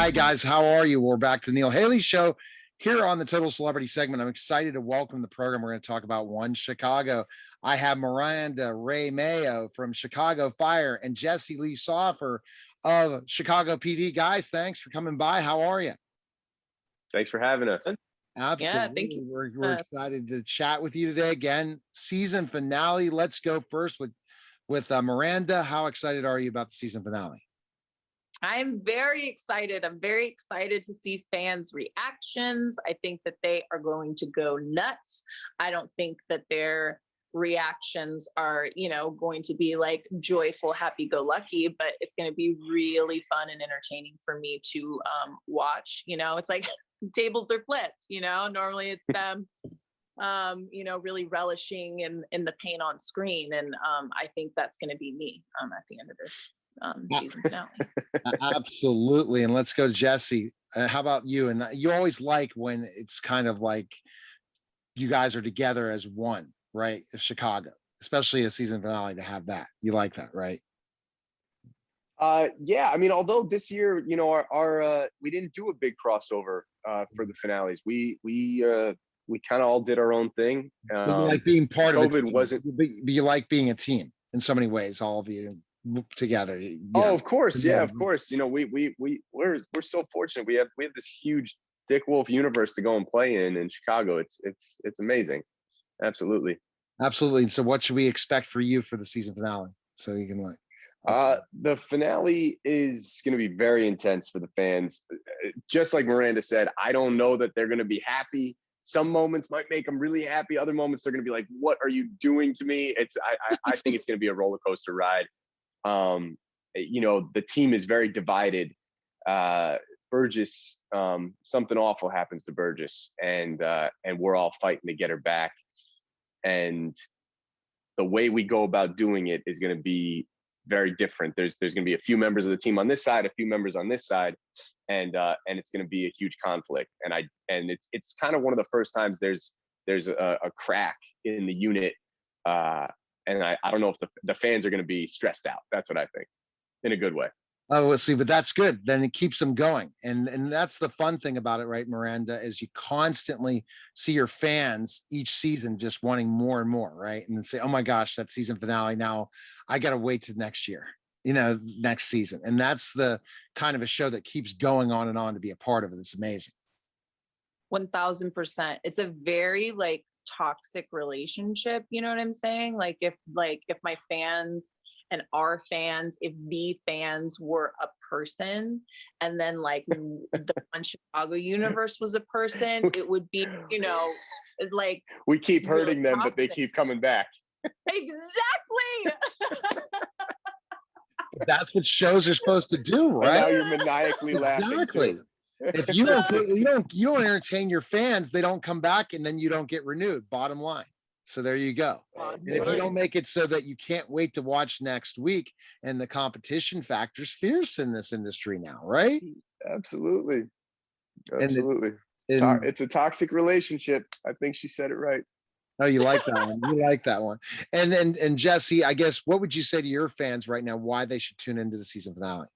Hi, guys. How are you? We're back to the Neil Haley Show here on the Total Celebrity segment. I'm excited to welcome the program. We're going to talk about One Chicago. I have Miranda Ray Mayo from Chicago Fire and Jesse Lee Soffer of Chicago PD. Guys, thanks for coming by. How are you? Thanks for having us. Absolutely. Yeah, thank you. We're excited to chat with you today. Again, season finale. Let's go first with Miranda. How excited are you about the season finale? I'm very excited. I'm very excited to see fans' reactions. I think that they are going to go nuts. I don't think that their reactions are, going to be like joyful, happy-go-lucky, but it's going to be really fun and entertaining for me to watch. It's like tables are flipped. Normally it's them, really relishing in the pain on screen, and I think that's going to be me at the end of this season finale. Absolutely. And let's go to Jesse. How about you? And you always like when it's kind of like you guys are together as one, right? Of Chicago, especially a season finale, to have that. You like that, right? Yeah. I mean, although this year, our we didn't do a big crossover for the finales. We kind of all did our own thing. You like being part of a team. wasn't. You like being a team in so many ways. All of you together. Oh, of course. Yeah, of course. We're so fortunate. We have this huge Dick Wolf universe to go and play in Chicago. It's amazing. Absolutely. And so what should we expect for you for the season finale? So you can the finale is going to be very intense for the fans. Just like Miranda said, I don't know that they're going to be happy. Some moments might make them really happy. Other moments they're going to be like, "What are you doing to me?" I think it's going to be a roller coaster ride. The team is very divided. Burgess, something awful happens to Burgess, and we're all fighting to get her back. And the way we go about doing it is going to be very different. There's going to be a few members of the team on this side, a few members on this side, and it's going to be a huge conflict. And it's kind of one of the first times there's a crack in the unit. And I don't know if the fans are going to be stressed out. That's what I think, in a good way. Oh, we'll see, but that's good. Then it keeps them going. And that's the fun thing about it, right, Miranda, is you constantly see your fans each season just wanting more and more, right? And then say, oh my gosh, that season finale. Now I got to wait till next year, next season. And that's the kind of a show that keeps going on and on to be a part of it. It's amazing. 1000%. It's a very toxic relationship, you know what I'm saying? If my fans and our fans, if the fans were a person, and then the One Chicago universe was a person, it would be, we keep hurting really them, toxic. but they keep coming back. Exactly. That's what shows are supposed to do, right? And now you're maniacally laughing. Exactly. If you don't entertain your fans, they don't come back, and then you don't get renewed. Bottom line. So there you go. And if you don't make it so that you can't wait to watch next week, and the competition factor's fierce in this industry now, right? Absolutely. And it's a toxic relationship. I think she said it right. Oh, you like that one. You like that one. And Jesse, I guess, what would you say to your fans right now why they should tune into the season finale?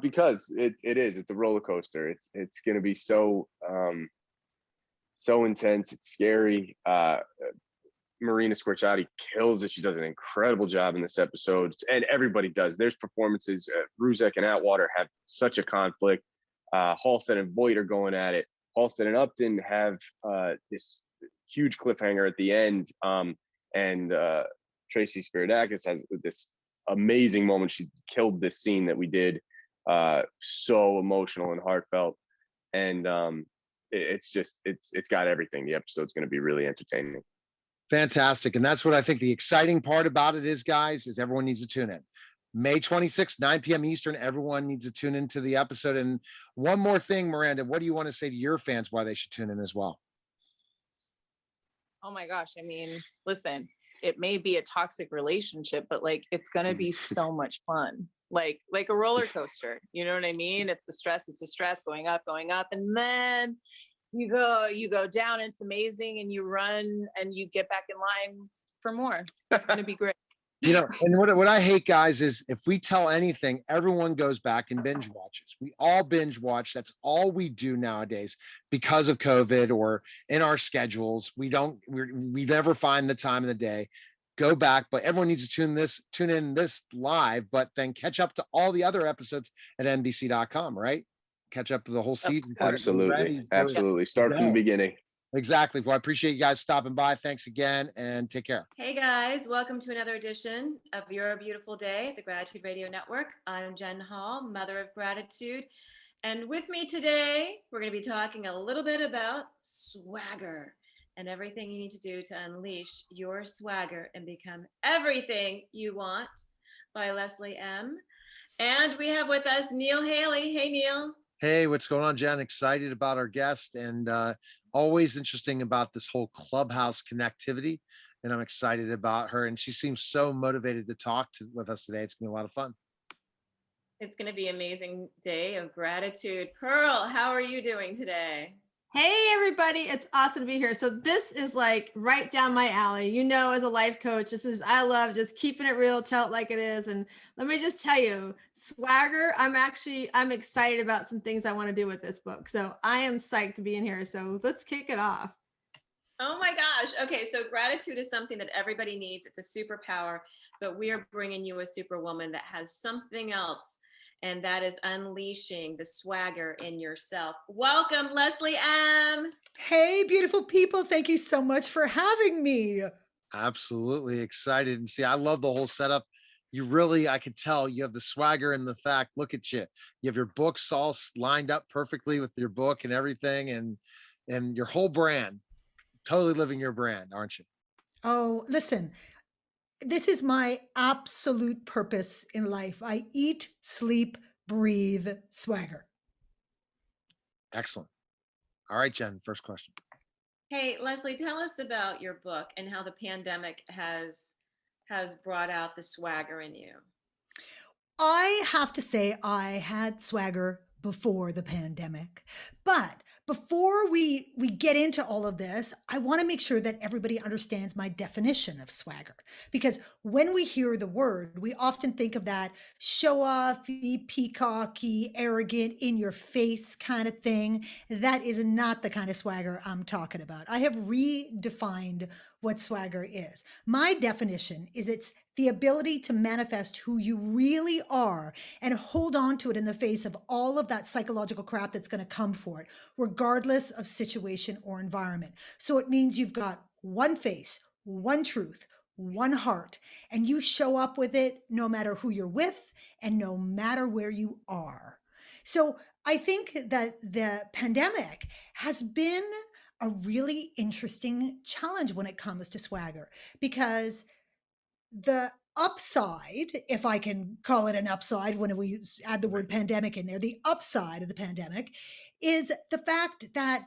Because it's a roller coaster. It's going to be so intense. It's scary. Marina Squarciati kills it. She does an incredible job in this episode, and everybody does. There's performances. Ruzek and Atwater have such a conflict. Halstead and Voight are going at it. Halstead and Upton have this huge cliffhanger at the end. And Tracy Spiridakis has this amazing moment. She killed this scene that we did. So emotional and heartfelt, and it's got everything. The episode's going to be really entertaining. Fantastic. And that's what I think the exciting part about it is, guys, is everyone needs to tune in. May 26th, 9 p.m. Eastern. Everyone needs to tune into the episode. And one more thing, Miranda, what do you want to say to your fans why they should tune in as well? Oh my gosh. I mean, listen, it may be a toxic relationship, but it's going to be so much fun. Like a roller coaster, you know what I mean? It's the stress going up, and then you go down. It's amazing, and you run and you get back in line for more. It's going to be great. And what I hate, guys, is if we tell anything, everyone goes back and binge watches. We all binge watch. That's all we do nowadays because of COVID or in our schedules. We never find the time of the day. Go back, but everyone needs to tune in this live, but then catch up to all the other episodes at NBC.com, right? Catch up to the whole season. Absolutely. Start from the beginning. Exactly. Well, I appreciate you guys stopping by. Thanks again and take care. Hey guys, welcome to another edition of Your Beautiful Day, the Gratitude Radio Network. I'm Jen Hall, Mother of Gratitude. And with me today, we're going to be talking a little bit about swagger and everything you need to do to unleash your swagger and become everything you want by Leslie M. And we have with us Neil Haley. Hey, Neil. Hey, what's going on, Jen? Excited about our guest and always interesting about this whole Clubhouse connectivity. And I'm excited about her. And she seems so motivated to talk with us today. It's gonna be a lot of fun. It's going to be an amazing day of gratitude. Pearl, how are you doing today? Hey everybody, it's awesome to be here. So this is like right down my alley. As a life coach, I love just keeping it real, tell it like it is. And let me just tell you, swagger, I'm excited about some things I want to do with this book. So I am psyched to be in here. So let's kick it off. Oh my gosh. Okay. So gratitude is something that everybody needs. It's a superpower, but we are bringing you a superwoman that has something else. And that is unleashing the swagger in yourself. Welcome, Leslie M. Hey, beautiful people. Thank you so much for having me. Absolutely excited. And see, I love the whole setup. I could tell you have the swagger and the fact, look at you. You have your books all lined up perfectly with your book and everything and your whole brand, totally living your brand, aren't you? Oh, listen. This is my absolute purpose in life. I eat, sleep, breathe swagger. Excellent. All right, Jen, first question. Hey, Leslie, tell us about your book and how the pandemic has brought out the swagger in you. I have to say I had swagger before the pandemic. But before we get into all of this, I want to make sure that everybody understands my definition of swagger. Because when we hear the word, we often think of that show-offy, peacocky, arrogant, in your face kind of thing. That is not the kind of swagger I'm talking about. I have redefined what swagger is. My definition is it's the ability to manifest who you really are and hold on to it in the face of all of that psychological crap that's going to come for it, regardless of situation or environment. So it means you've got one face, one truth, one heart, and you show up with it no matter who you're with and no matter where you are. So I think that the pandemic has been a really interesting challenge when it comes to swagger, because the upside, if I can call it an upside when we add the word pandemic in there, the upside of the pandemic is the fact that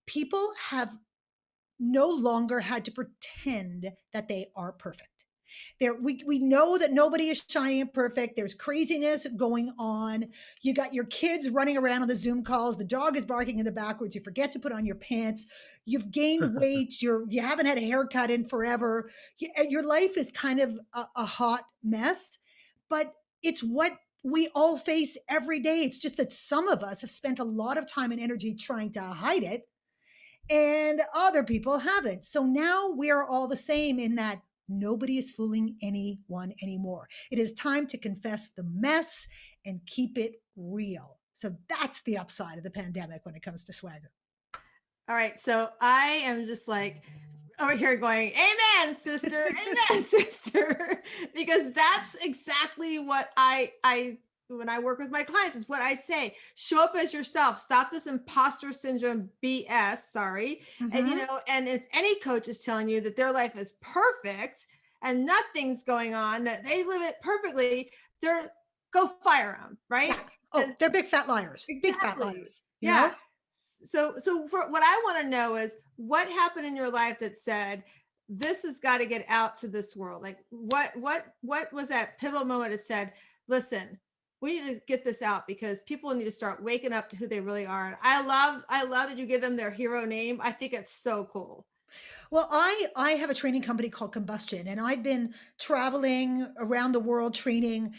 people have no longer had to pretend that they are perfect. We know that nobody is shiny and perfect. There's craziness going on. You got your kids running around on the Zoom calls. The dog is barking in the backwards. You forget to put on your pants. You've gained weight. You haven't had a haircut in forever. Your life is kind of a hot mess, but it's what we all face every day. It's just that some of us have spent a lot of time and energy trying to hide it, and other people haven't. So now we're all the same in that nobody is fooling anyone anymore. It is time to confess the mess and keep it real. So that's the upside of the pandemic when it comes to swagger. All right. So I am just like over here going, amen, sister, amen, sister, because that's exactly what I when I work with my clients, is what I say. Show up as yourself. Stop this imposter syndrome BS. Sorry. And, and if any coach is telling you that their life is perfect and nothing's going on, that they live it perfectly, go fire them. Right. Yeah. Oh, they're big fat liars. Exactly. Big fat liars. Yeah. So for what I want to know is what happened in your life that said, this has got to get out to this world. Like what was that pivotal moment that said, listen, we need to get this out because people need to start waking up to who they really are. And I love that you give them their hero name. I think it's so cool. Well, I have a training company called Combustion, and I've been traveling around the world training,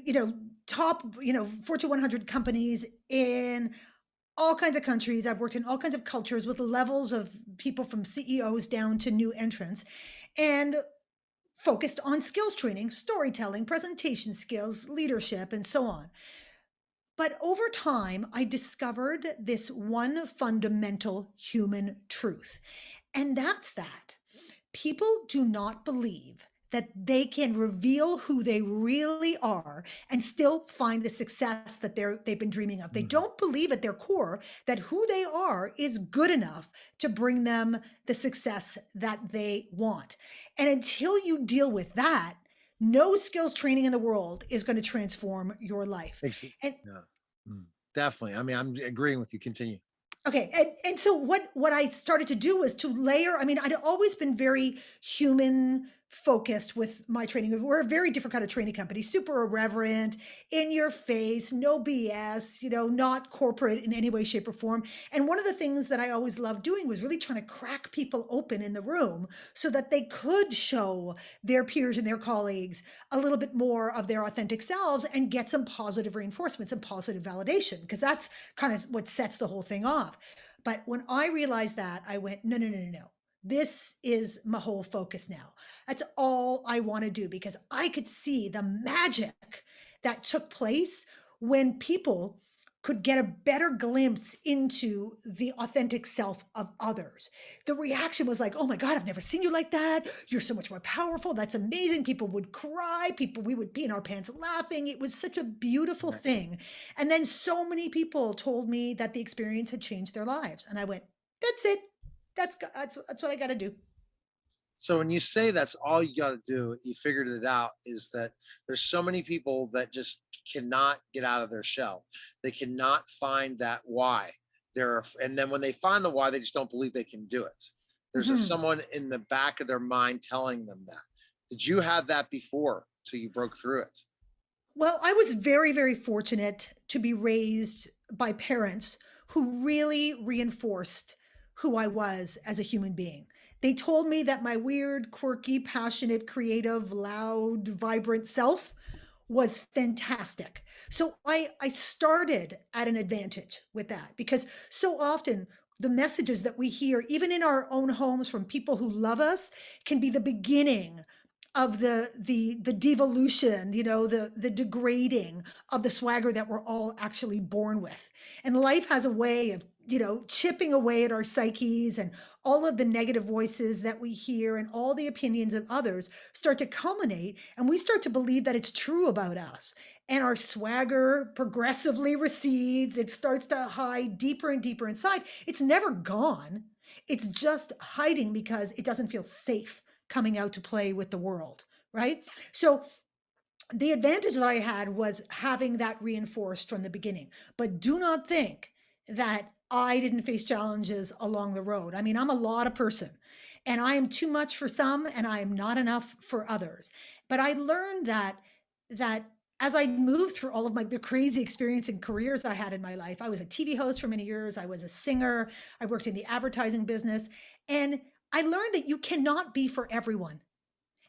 you know, top, Fortune 100 companies in all kinds of countries. I've worked in all kinds of cultures with levels of people from CEOs down to new entrants, and focused on skills training, storytelling, presentation skills, leadership, and so on. But over time, I discovered this one fundamental human truth, and that's that people do not believe that they can reveal who they really are and still find the success that they've been dreaming of. They Mhm. don't believe at their core that who they are is good enough to bring them the success that they want. And until you deal with that, no skills training in the world is going to transform your life. Ex- And yeah. Mm. Definitely. I mean, I'm agreeing with you. Continue. okay, and so what I started to do was to layer. I mean, I'd always been very human focused with my training. We're a very different kind of training company, super irreverent, in your face, no BS, not corporate in any way, shape, or form. And one of the things that I always loved doing was really trying to crack people open in the room so that they could show their peers and their colleagues a little bit more of their authentic selves and get some positive reinforcements and positive validation, because that's kind of what sets the whole thing off. But when I realized that, I went, no, no, no, no, no. This is my whole focus now. That's all I want to do, because I could see the magic that took place when people could get a better glimpse into the authentic self of others. The reaction was like, oh my God, I've never seen you like that. You're so much more powerful. That's amazing. People would cry. We would be in our pants laughing. It was such a beautiful Right. thing. And then so many people told me that the experience had changed their lives. And I went, that's it. That's what I got to do. So when you say that's all you got to do, you figured it out, is that there's so many people that just cannot get out of their shell. They cannot find that why. And then when they find the why, they just don't believe they can do it. There's Mhm. someone in the back of their mind telling them that. Did you have that before till you broke through it? Well, I was very, very fortunate to be raised by parents who really reinforced who I was as a human being. They told me that my weird, quirky, passionate, creative, loud, vibrant self was fantastic. So I started at an advantage with that, because so often the messages that we hear, even in our own homes from people who love us, can be the beginning of the devolution, the degrading of the swagger that we're all actually born with. And life has a way of, chipping away at our psyches, and all of the negative voices that we hear and all the opinions of others start to culminate, and we start to believe that it's true about us. And our swagger progressively recedes. It starts to hide deeper and deeper inside. It's never gone. It's just hiding because it doesn't feel safe coming out to play with the world, right? So the advantage that I had was having that reinforced from the beginning. But do not think that I didn't face challenges along the road. I mean, I'm a lot of person, and I am too much for some and I am not enough for others. But I learned that as I moved through all of the crazy experience and careers I had in my life. I was a TV host for many years. I was a singer. I worked in the advertising business, and I learned that you cannot be for everyone.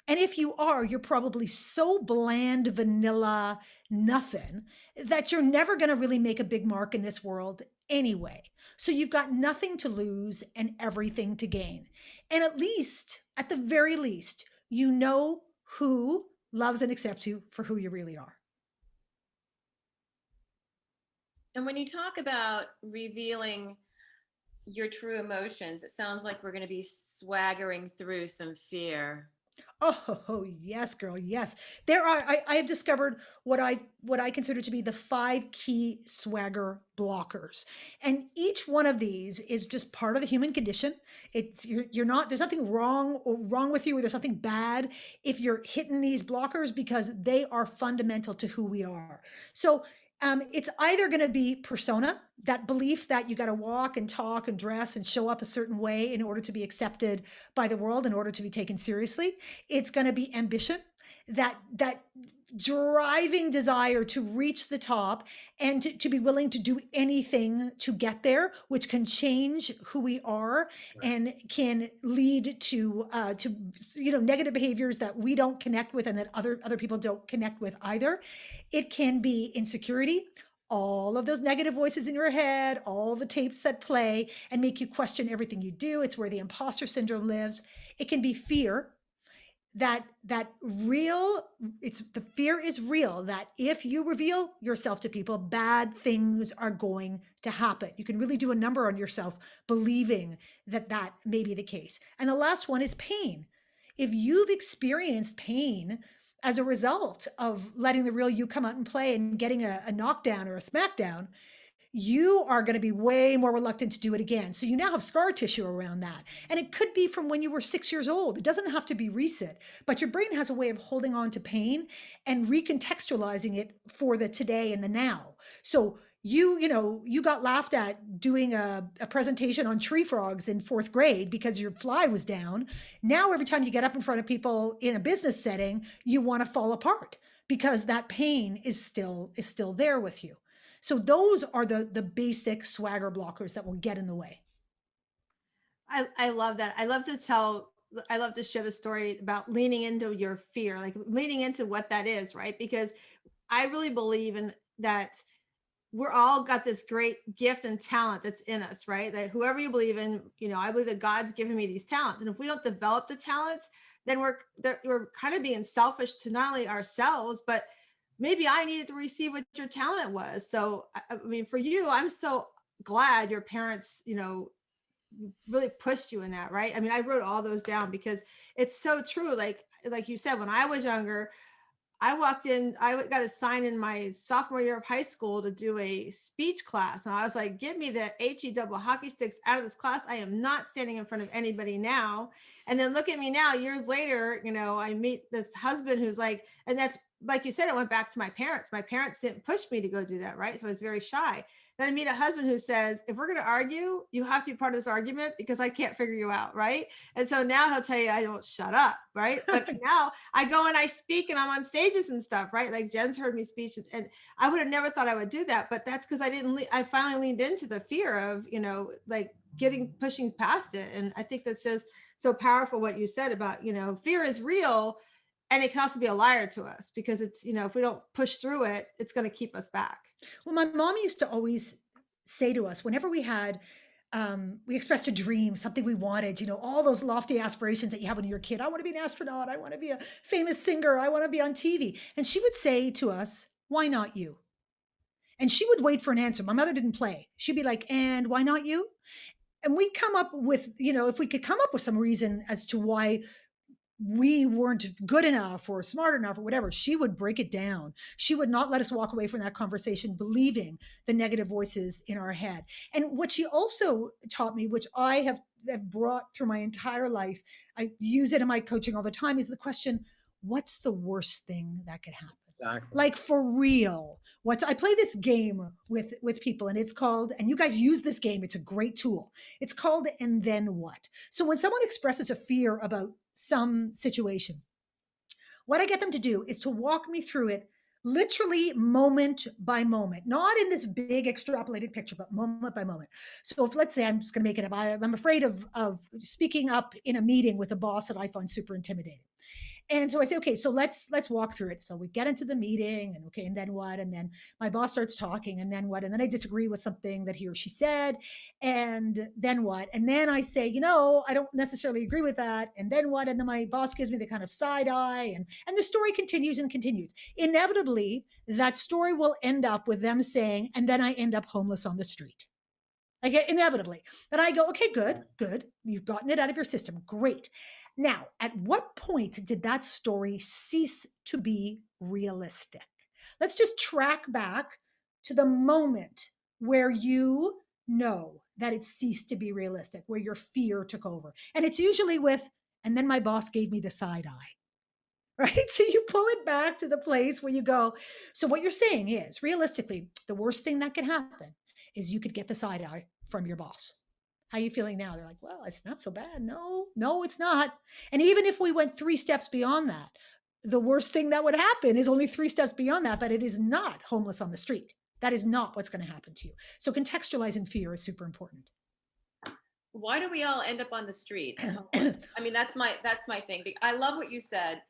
And if you are, you're probably so bland, vanilla, nothing, that you're never going to really make a big mark in this world anyway. So you've got nothing to lose and everything to gain. And at least, at the very least, you know who loves and accepts you for who you really are. And when you talk about revealing your true emotions, it sounds like we're going to be swaggering through some fear. Oh, yes, girl. Yes. I have discovered what I consider to be the 5 key swagger blockers. And each one of these is just part of the human condition. You're not, there's nothing wrong with you, or there's nothing bad if you're hitting these blockers, because they are fundamental to who we are. So it's either going to be persona, that belief that you got to walk and talk and dress and show up a certain way in order to be accepted by the world, in order to be taken seriously. It's going to be ambition, that driving desire to reach the top and to be willing to do anything to get there, which can change who we are and can lead to negative behaviors that we don't connect with and that other people don't connect with either. It can be insecurity, all of those negative voices in your head, all the tapes that play and make you question everything you do. It's where the imposter syndrome lives. It can be fear, the fear is real, that if you reveal yourself to people, bad things are going to happen. You can really do a number on yourself believing that may be the case. And the last one is pain. If you've experienced pain as a result of letting the real you come out and play and getting a knockdown or a smackdown, you are going to be way more reluctant to do it again. So you now have scar tissue around that. And it could be from when you were 6 years old. It doesn't have to be recent, but your brain has a way of holding on to pain and recontextualizing it for the today and the now. So you got laughed at doing a presentation on tree frogs in 4th grade because your fly was down. Now, every time you get up in front of people in a business setting, you want to fall apart because that pain is still there with you. So those are the basic swagger blockers that will get in the way. I love that. I love to share the story about leaning into your fear, like leaning into what that is, right? Because I really believe in that we're all got this great gift and talent that's in us, right? That whoever you believe in, I believe that God's given me these talents. And if we don't develop the talents, then we're kind of being selfish to not only ourselves, but maybe I needed to receive what your talent was. So, I mean, for you, I'm so glad your parents, really pushed you in that, right? I mean, I wrote all those down because it's so true. Like you said, when I was younger, I walked in, I got assigned in my sophomore year of high school to do a speech class. And I was like, give me the HE double hockey sticks out of this class. I am not standing in front of anybody now. And then look at me now, years later, I meet this husband who's like, and that's, like you said, it went back to my parents. My parents didn't push me to go do that, right? So I was very shy. Then I meet a husband who says, if we're going to argue, you have to be part of this argument because I can't figure you out, right? And so now he'll tell you, I don't shut up, right? But now I go and I speak and I'm on stages and stuff, right? Like Jen's heard me speak, and I would have never thought I would do that, but that's because I finally leaned into the fear of, like pushing past it. And I think that's just so powerful what you said about, fear is real. And it can also be a liar to us because it's, if we don't push through it, it's going to keep us back. Well, my mom used to always say to us, whenever we expressed a dream, something we wanted, all those lofty aspirations that you have when you're a kid. I want to be an astronaut. I want to be a famous singer. I want to be on TV. And she would say to us, why not you? And she would wait for an answer. My mother didn't play. She'd be like, and why not you? And we'd come up with, if we could come up with some reason as to why we weren't good enough or smart enough or whatever, she would break it down. She would not let us walk away from that conversation believing the negative voices in our head. And what she also taught me, which I have brought through my entire life, I use it in my coaching all the time, is the question, what's the worst thing that could happen? Exactly. Like for real. I play this game with people, and it's called, and you guys use this game, it's a great tool. It's called And Then What? So when someone expresses a fear about some situation, what I get them to do is to walk me through it literally moment by moment, not in this big extrapolated picture, but moment by moment. So if, let's say, I'm just going to make it up, I'm afraid of speaking up in a meeting with a boss that I find super intimidating. And so I say, okay, so let's walk through it. So we get into the meeting, and okay, and then what? And then my boss starts talking, and then what? And then I disagree with something that he or she said, and then what? And then I say, I don't necessarily agree with that. And then what? And then my boss gives me the kind of side eye, and the story continues and continues. Inevitably, that story will end up with them saying, and then I end up homeless on the street. Like inevitably. And I go, okay, good. You've gotten it out of your system. Great. Now, at what point did that story cease to be realistic? Let's just track back to the moment where you know that it ceased to be realistic, where your fear took over. And it's usually with, and then my boss gave me the side eye. Right? So you pull it back to the place where you go. So what you're saying is, realistically, the worst thing that could happen is you could get the side eye from your boss. How are you feeling now? They're like, well, it's not so bad. No, it's not. And even if we went 3 steps beyond that, the worst thing that would happen is only 3 steps beyond that, but it is not homeless on the street. That is not what's going to happen to you. So contextualizing fear is super important. Why do we all end up on the street? I mean, that's my thing. I love what you said.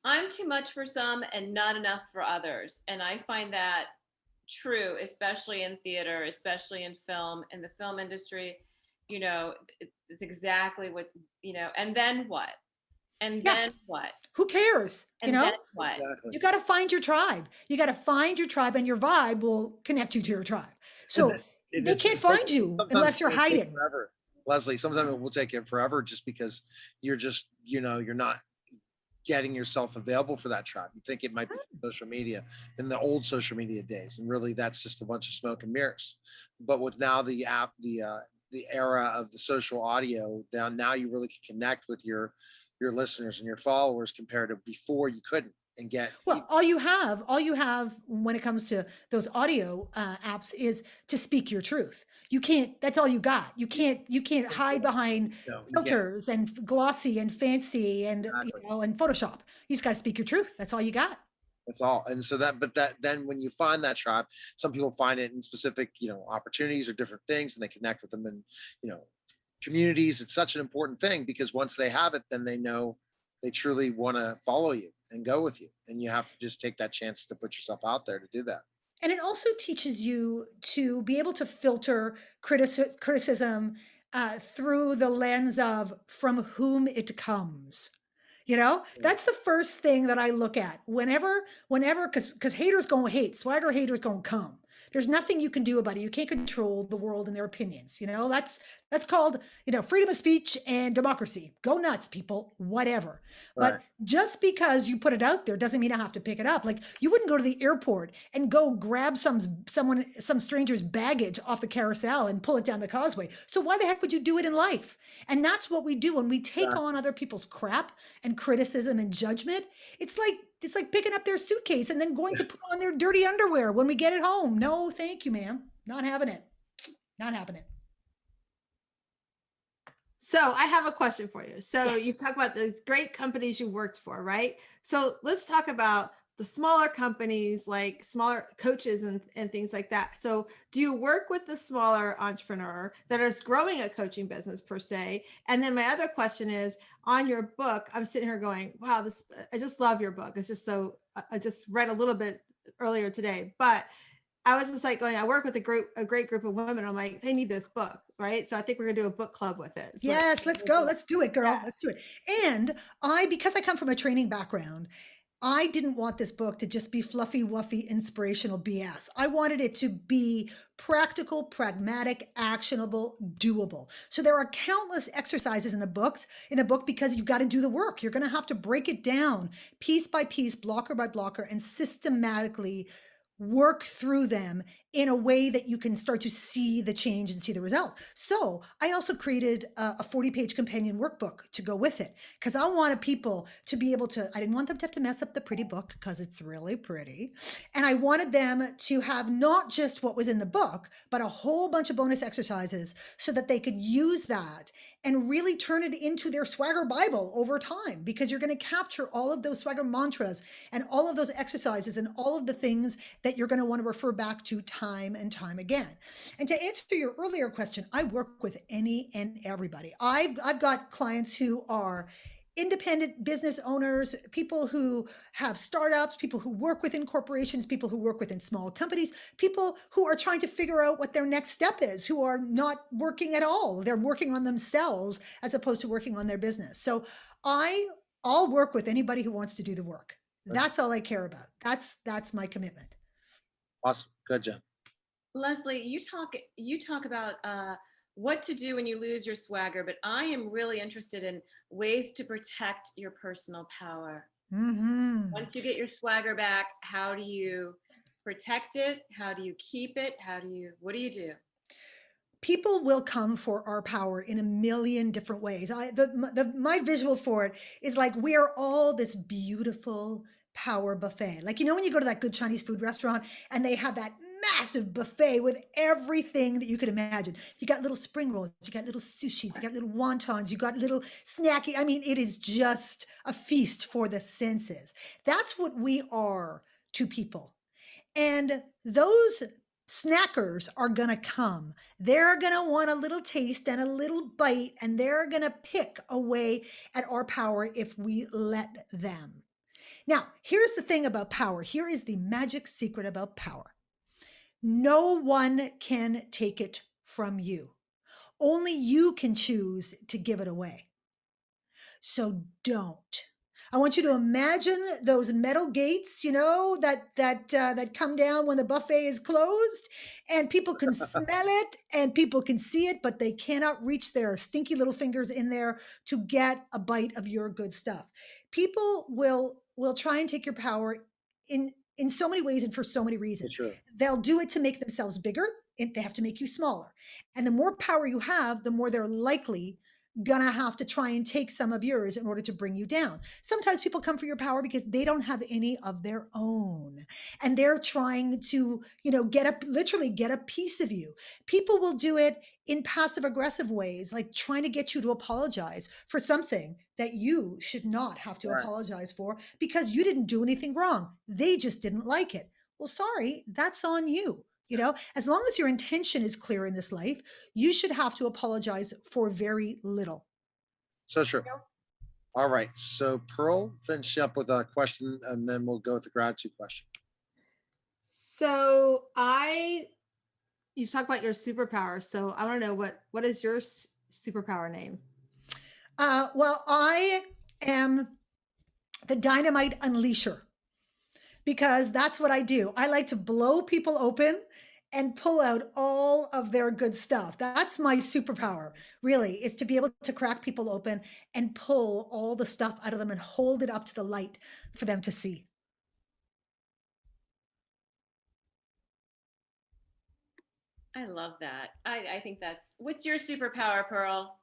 I'm too much for some and not enough for others. And I find that true, especially in theater, especially in film, in the film industry. You know, it's exactly what, you know, and then what? And Yeah. then what? Who cares? And You know, then what? Exactly. you got to find your tribe. You got to find your tribe, and your vibe will connect you to your tribe. So they can't find you Sometimes unless you're it'll take hiding. forever. Leslie, sometimes it will take it forever just because you're just, you know, you're not getting yourself available for that tribe. You think it might be social media in the old social media days, and really that's just a bunch of smoke and mirrors. But with now the app, the era of the social audio, now you really can connect with your listeners and your followers compared to before you couldn't, and get Well, all you have when it comes to those audio apps is to speak your truth. You can't, that's all you got. You can't hide behind you know, you get- filters and glossy and fancy and, Exactly. you know, and Photoshop. You just got to speak your truth. That's all you got. That's all. And so then when you find that tribe, some people find it in specific, you know, opportunities or different things, and they connect with them in, you know, communities. It's such an important thing because once they have it, then they know they truly want to follow you and go with you. And you have to just take that chance to put yourself out there to do that. And it also teaches you to be able to filter criticism through the lens of from whom it comes. You know, that's the first thing that I look at whenever, because haters gonna hate, swagger haters gonna come. There's nothing you can do about it. You can't control the world and their opinions. You know, that's called, you know, freedom of speech and democracy. Go nuts, people, whatever. Right. But just because you put it out there doesn't mean I have to pick it up. Like you wouldn't go to the airport and go grab some stranger's baggage off the carousel and pull it down the causeway. So why the heck would you do it in life? And that's what we do when we take Exactly. on other people's crap and criticism and judgment. It's like picking up their suitcase and then going to put on their dirty underwear when we get it home. No, thank you, ma'am. Not having it. Not happening. So I have a question for you. So Yes. you've talked about these great companies you worked for, right? So let's talk about the smaller companies, like smaller coaches and things like that. So do you work with the smaller entrepreneur that is growing a coaching business per se? And then my other question is on your book, I'm sitting here going, wow, I just love your book. It's just so, I just read a little bit earlier today, but I was just like going, I work with a great group of women. I'm like, they need this book, right? So I think we're gonna do a book club with it. So Yes, let's go. Let's do it, girl. Yeah. Let's do it. And because I come from a training background, I didn't want this book to just be fluffy, wuffy, inspirational BS. I wanted it to be practical, pragmatic, actionable, doable. So there are countless exercises in the book because you've got to do the work. You're going to have to break it down piece by piece, blocker by blocker, and systematically work through them in a way that you can start to see the change and see the result. So I also created a 40-page companion workbook to go with it because I wanted people to be able to, I didn't want them to have to mess up the pretty book because it's really pretty. And I wanted them to have not just what was in the book, but a whole bunch of bonus exercises so that they could use that and really turn it into their Swagger Bible over time, because you're going to capture all of those Swagger mantras and all of those exercises and all of the things that you're going to want to refer back to time and time again. And to answer your earlier question, I work with any and everybody. I've got clients who are independent business owners, people who have startups, people who work within corporations, people who work within small companies, people who are trying to figure out what their next step is, who are not working at all. They're working on themselves as opposed to working on their business. So I'll work with anybody who wants to do the work. That's all I care about. That's my commitment. Awesome. Good, Jen. Leslie, you talk about what to do when you lose your swagger, but I am really interested in ways to protect your personal power. Mm-hmm. Once you get your swagger back, how do you protect it? How do you keep it? What do you do? People will come for our power in a million different ways. My visual for it is like we are all this beautiful power buffet. Like, you know, when you go to that good Chinese food restaurant and they have that massive buffet with everything that you could imagine. You got little spring rolls, you got little sushis, you got little wontons, you got little snacky. I mean, it is just a feast for the senses. That's what we are to people. And those snackers are going to come. They're going to want a little taste and a little bite, and they're going to pick away at our power if we let them. Now, here's the thing about power. Here is the magic secret about power. No one can take it from you. Only you can choose to give it away. So don't. I want you to imagine those metal gates, you know, that come down when the buffet is closed, and people can smell it and people can see it, but they cannot reach their stinky little fingers in there to get a bite of your good stuff. People will try and take your power in so many ways and for so many reasons. Sure. They'll do it to make themselves bigger. They have to make you smaller. And the more power you have, the more they're likely gonna have to try and take some of yours in order to bring you down. Sometimes people come for your power because they don't have any of their own, and they're trying to, you know, literally get a piece of you. People will do it in passive aggressive ways, like trying to get you to apologize for something that you should not have to apologize for because you didn't do anything wrong. They just didn't like it. Well, sorry, that's on you. You know, as long as your intention is clear in this life, you should have to apologize for very little. So true. You know? All right. So Pearl, finish up with a question and then we'll go with the gratitude question. So you talk about your superpower. So I want to know what is your superpower name? Well, I am the dynamite unleasher, because that's what I do. I like to blow people open and pull out all of their good stuff. That's my superpower, really, is to be able to crack people open and pull all the stuff out of them and hold it up to the light for them to see. I love that. I think what's your superpower, Pearl?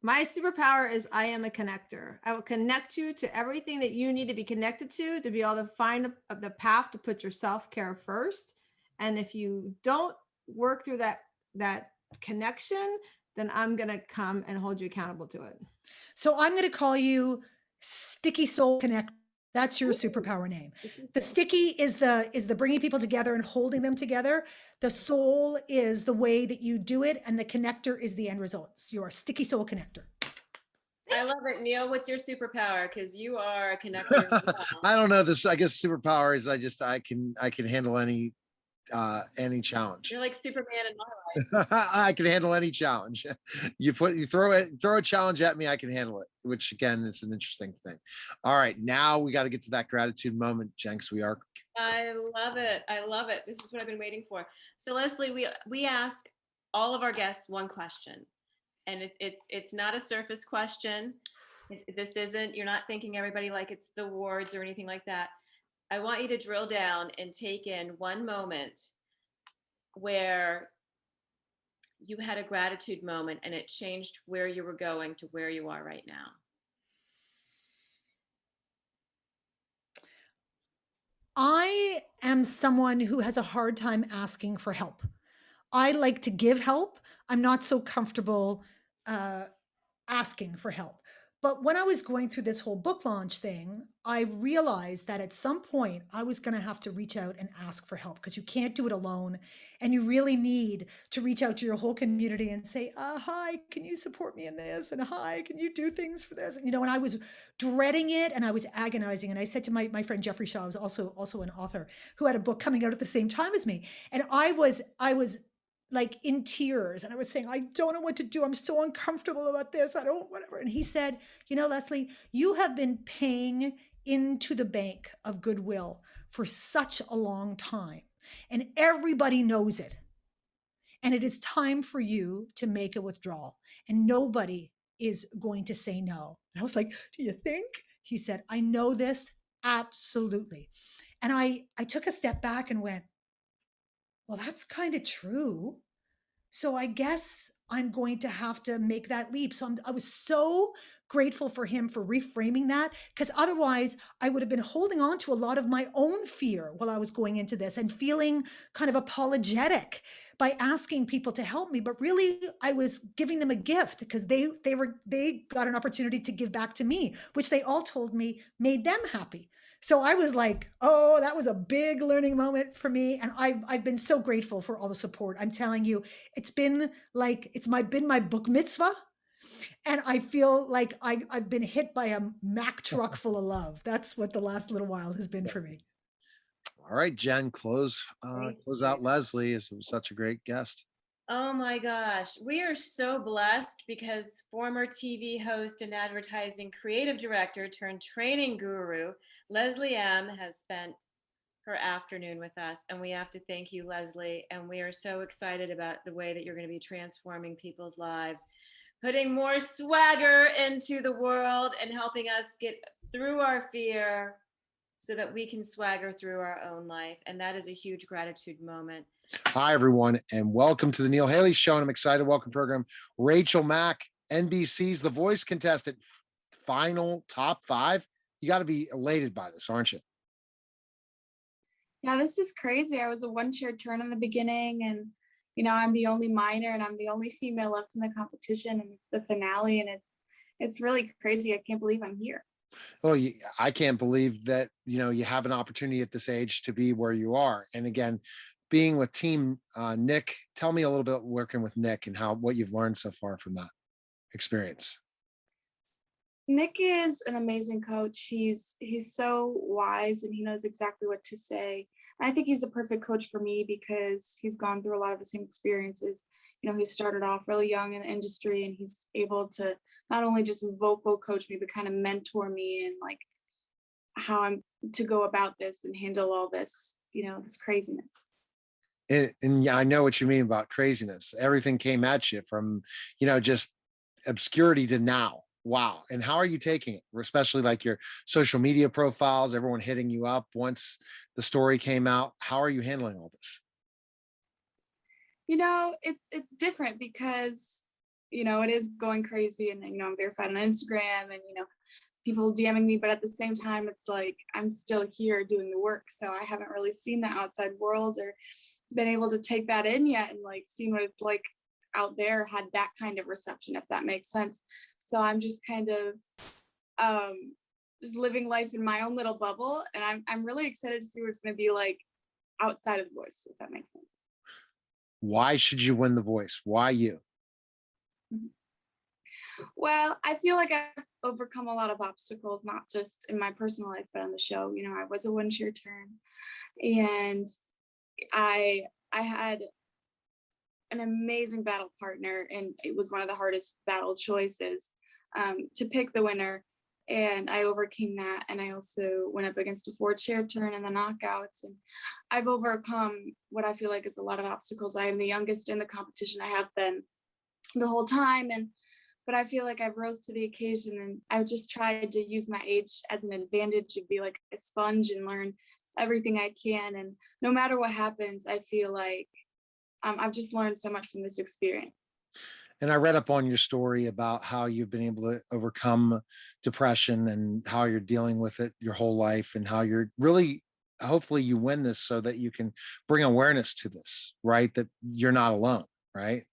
My superpower is I am a connector. I will connect you to everything that you need to be connected to be able to find the path to put your self-care first. And if you don't work through that connection, then I'm going to come and hold you accountable to it. So I'm going to call you Sticky Soul Connect. That's your superpower name. The sticky is the bringing people together and holding them together. The soul is the way that you do it, and the connector is the end results. You are a sticky soul connector. I love it. Neil, what's your superpower? Because you are a connector as well. I don't know this. I guess superpower is I can handle any challenge. You're like Superman in my life. I can handle any challenge. You throw a challenge at me, I can handle it, which again is an interesting thing. All right, now we got to get to that gratitude moment, Jenks. I love it. I love it. This is what I've been waiting for. So Leslie, we ask all of our guests one question, and it's not a surface question. You're not thinking everybody like it's the awards or anything like that. I want you to drill down and take in one moment where you had a gratitude moment and it changed where you were going to where you are right now. I am someone who has a hard time asking for help. I like to give help. I'm not so comfortable asking for help. But when I was going through this whole book launch thing, I realized that at some point I was going to have to reach out and ask for help, because you can't do it alone. And you really need to reach out to your whole community and say, hi, can you support me in this? And hi, can you do things for this? And, and I was dreading it and I was agonizing. And I said to my friend, Jeffrey Shaw, who's also an author, who had a book coming out at the same time as me. And I was like in tears, and I was saying, I don't know what to do. I'm so uncomfortable about this. I don't, whatever. And he said, Leslie, you have been paying into the bank of goodwill for such a long time, and everybody knows it. And it is time for you to make a withdrawal, and nobody is going to say no. And I was like, do you think? He said, I know this. Absolutely. And I took a step back and went, well, that's kind of true. So I guess I'm going to have to make that leap. So I was so grateful for him for reframing that, because otherwise I would have been holding on to a lot of my own fear while I was going into this and feeling kind of apologetic by asking people to help me. But really, I was giving them a gift because they got an opportunity to give back to me, which they all told me made them happy. So I was like, oh, that was a big learning moment for me. And I've been so grateful for all the support. I'm telling you, it's been like, been my book mitzvah. And I feel like I've been hit by a Mack truck full of love. That's what the last little while has been for me. All right, Jen, close Thank out you. Leslie. It was such a great guest. Oh my gosh, we are so blessed because former TV host and advertising creative director turned training guru, Leslie M., has spent her afternoon with us. And we have to thank you, Leslie. And we are so excited about the way that you're going to be transforming people's lives, putting more swagger into the world and helping us get through our fear so that we can swagger through our own life. And that is a huge gratitude moment. Hi, everyone, and welcome to the Neil Haley Show. And I'm excited to welcome program Rachel Mack, NBC's The Voice contestant, final top 5. You got to be elated by this, aren't you? Yeah, this is crazy. I was a one-chair turn in the beginning, and I'm the only minor and I'm the only female left in the competition, and it's the finale, and it's really crazy. I can't believe I'm here. Well, I can't believe that, you have an opportunity at this age to be where you are. And again, being with team Nick, tell me a little bit working with Nick and what you've learned so far from that experience. Nick is an amazing coach. He's so wise and he knows exactly what to say. And I think he's a perfect coach for me because he's gone through a lot of the same experiences. He started off really young in the industry, and he's able to not only just vocal coach me, but kind of mentor me and like how I'm to go about this and handle all this, this craziness. And yeah, I know what you mean about craziness. Everything came at you from, just obscurity to now. Wow. And how are you taking it? Especially like your social media profiles, everyone hitting you up once the story came out. How are you handling all this? It's different because, it is going crazy, and, I'm verified on Instagram, and, people DMing me, but at the same time, it's like, I'm still here doing the work. So I haven't really seen the outside world or been able to take that in yet and like seen what it's like out there, had that kind of reception, if that makes sense. So I'm just kind of just living life in my own little bubble, and I'm really excited to see what it's going to be like outside of The Voice, if that makes sense. Why should you win The Voice? Why you? Well, I feel like I've overcome a lot of obstacles, not just in my personal life, but on the show. I was a one-chair turn, and I had an amazing battle partner, and it was one of the hardest battle choices to pick the winner. And I overcame that, and I also went up against a 4-chair turn in the knockouts, and I've overcome what I feel like is a lot of obstacles. I am the youngest in the competition. I have been the whole time, but I feel like I've rose to the occasion, and I've just tried to use my age as an advantage to be like a sponge and learn everything I can. And no matter what happens, I feel like I've just learned so much from this experience. And I read up on your story about how you've been able to overcome depression and how you're dealing with it your whole life, and how you're really, hopefully you win this so that you can bring awareness to this, right? That you're not alone, right?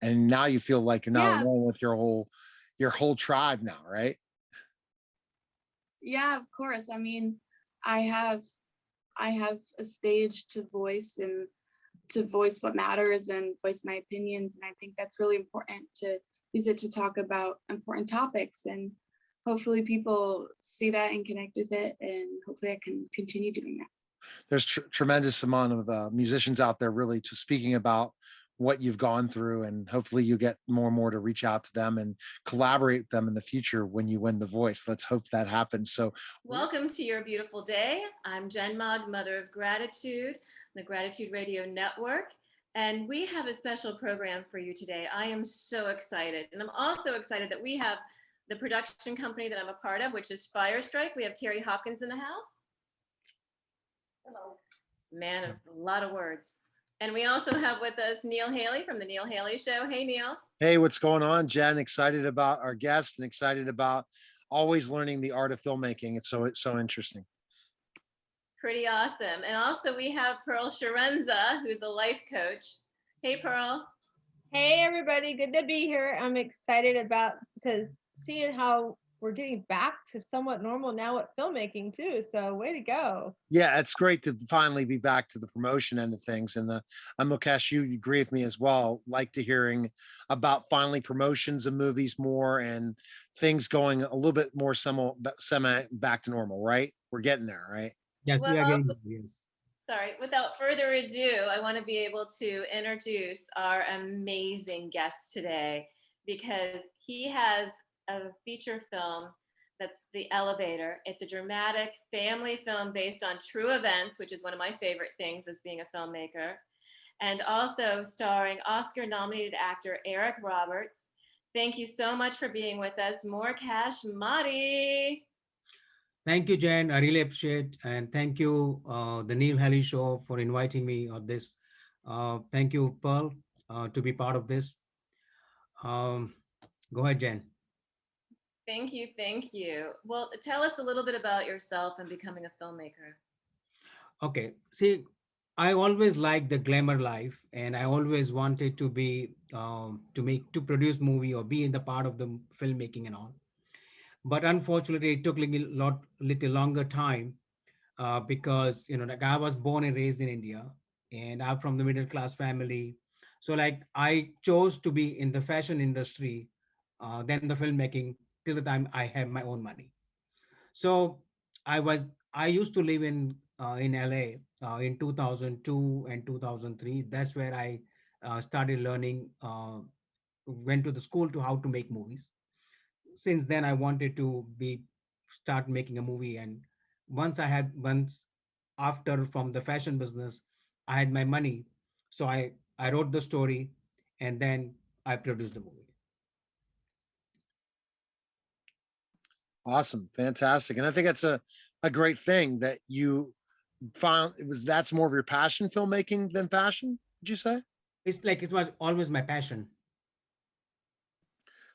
And now you feel like you're not Yeah. alone with your whole tribe now, right? Yeah, of course. I mean, I have a stage to voice and to voice what matters and voice my opinions. And I think that's really important, to use it to talk about important topics. And hopefully people see that and connect with it. And hopefully I can continue doing that. There's tremendous amount of musicians out there really to speaking about what you've gone through, and hopefully you get more and more to reach out to them and collaborate with them in the future when you win The Voice. Let's hope that happens. So Welcome to Your Beautiful Day. I'm Jen Mog, Mother of Gratitude, the Gratitude Radio Network, and we have a special program for you today. I am so excited, and I'm also excited that we have the production company that I'm a part of, which is Firestrike. We have Terry Hopkins in the house. Hello. Man of a lot of words. And we also have with us Neil Haley from the Neil Haley Show. Hey, Neil. Hey, what's going on, Jen? Excited about our guest and excited about always learning the art of filmmaking. It's so interesting. Pretty awesome. And also we have Pearl Sharenza, who's a life coach. Hey, Pearl. Hey everybody, good to be here. I'm excited about to seeing how we're getting back to somewhat normal now with filmmaking too. So way to go. Yeah, it's great to finally be back to the promotion end of things. And I'm Mukesh, you agree with me as well. Like to hearing about finally promotions of movies more and things going a little bit more semi back to normal, right? We're getting there, right? Yes, we are Well, getting there, yes. sorry, without further ado, I want to be able to introduce our amazing guest today because he has a feature film that's The Elevator. It's a dramatic family film based on true events, which is one of my favorite things as being a filmmaker, and also starring Oscar-nominated actor Eric Roberts. Thank you so much for being with us, Mukesh Madi. Thank you, Jen. I really appreciate, and thank you, the Neil Haley Show, for inviting me on this. Thank you, Pearl, to be part of this. Um, Go ahead, Jen. Thank you, thank you. Well, tell us a little bit about yourself and becoming a filmmaker. Okay. See, I always liked the glamour life, and I always wanted to be to produce movie or be in the part of the filmmaking and all. But unfortunately, it took little longer time because like I was born and raised in India, and I'm from the middle class family. So like I chose to be in the fashion industry, then the filmmaking till the time I have my own money. So I used to live in LA in 2002 and 2003. That's where I started learning. Went to the school to how to make movies. Since then, I wanted to be start making a movie, and once after from the fashion business, I had my money, so I wrote the story, and then I produced the movie. Awesome. Fantastic. And I think that's a great thing that you found that's more of your passion, filmmaking, than fashion, would you say? It's like it was always my passion.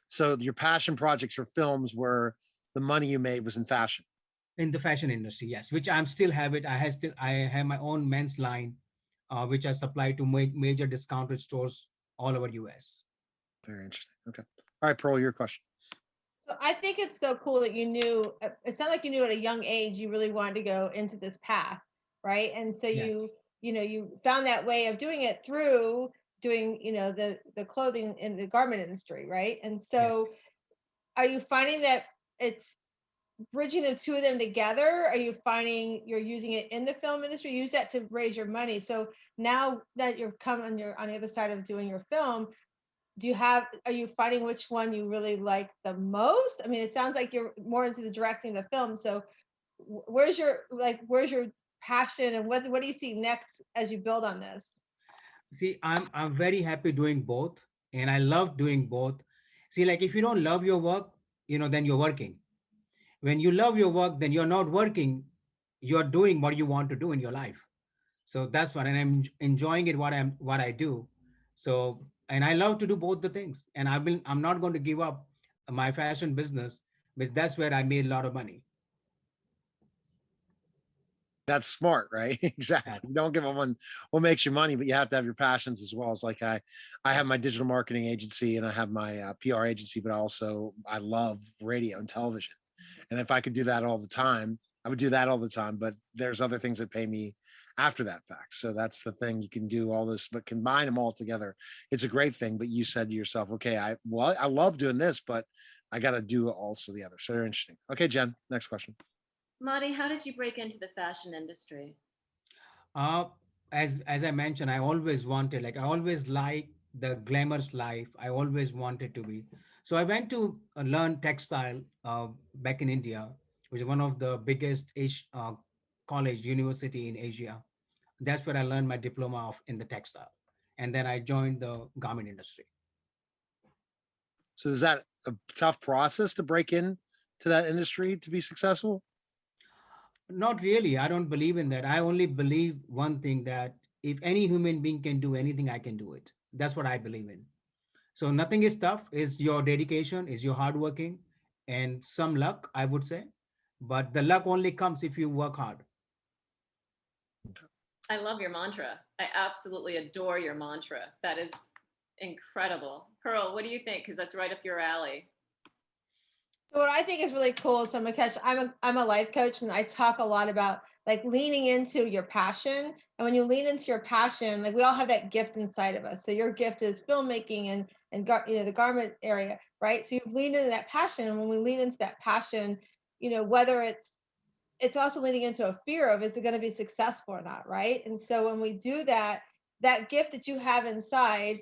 So your passion projects or films where the money you made was in fashion. In the fashion industry, yes, which I'm still have it. I have my own men's line, which I supply to major discounted stores all over US. Very interesting. Okay. All right, Pearl, your question. So I think it's so cool that you knew, it sounded like you knew at a young age you really wanted to go into this path, right? And so Yeah. you found that way of doing it through doing, the clothing in the garment industry, right? And so are you finding that it's bridging the two of them together? Are you finding you're using it in the film industry? Use that to raise your money. So now that you're on the other side of doing your film, are you finding which one you really like the most? I mean, it sounds like you're more into the directing the film. So where's your passion, and what do you see next as you build on this? See, I'm very happy doing both, and I love doing both. See, like if you don't love your work, then you're working. When you love your work, then you're not working. You're doing what you want to do in your life. So that's what, and I'm enjoying it. What I do. So, and I love to do both the things. And I'm not going to give up my fashion business, because that's where I made a lot of money. That's smart, right? Exactly. Yeah. You don't give up on what makes you money, but you have to have your passions as well. It's like I have my digital marketing agency and I have my PR agency, but also I love radio and television. And if I could do that all the time, I would do that all the time. But there's other things that pay me after that fact. So that's the thing. You can do all this, but combine them all together. It's a great thing. But you said to yourself, okay, I love doing this, but I got to do also the other. So they're interesting. Okay, Jen, next question. Madi, how did you break into the fashion industry? Uh, as I mentioned, I always wanted, like I always liked the glamorous life. I always wanted to be. So I went to learn textile back in India, which is one of the biggest college university in Asia. That's where I learned my diploma in the textile, and then I joined the garment industry. So is that a tough process to break in to that industry to be successful? Not really. I don't believe in that. I only believe one thing, that if any human being can do anything, I can do it. That's what I believe in. So nothing is tough. Is your dedication, is your hard working, and some luck, I would say. But the luck only comes if you work hard. I love your mantra. I absolutely adore your mantra. That is incredible. Pearl, what do you think? Because that's right up your alley. So what I think is really cool, so Mukesh, I'm a life coach, and I talk a lot about like leaning into your passion. And when you lean into your passion, like we all have that gift inside of us. So your gift is filmmaking and the garment area, right? So you've leaned into that passion, and when we lean into that passion, whether it's also leading into a fear of, is it going to be successful or not, right? And so when we do that, that gift that you have inside,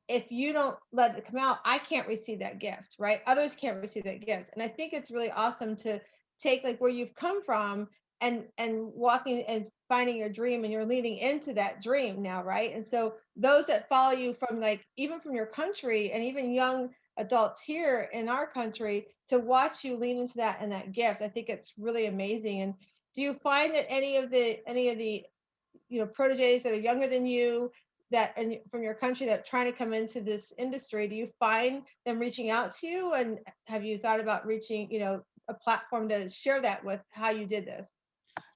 if you don't let it come out, I can't receive that gift, right? Others can't receive that gift. And I think it's really awesome to take like where you've come from and walking and finding your dream, and you're leading into that dream now, right? And so those that follow you from like even from your country, and even young adults here in our country, to watch you lean into that and that gift, I think it's really amazing. And do you find that any of the proteges that are younger than you, that and from your country, that are trying to come into this industry, do you find them reaching out to you? And have you thought about reaching a platform to share that with, how you did this?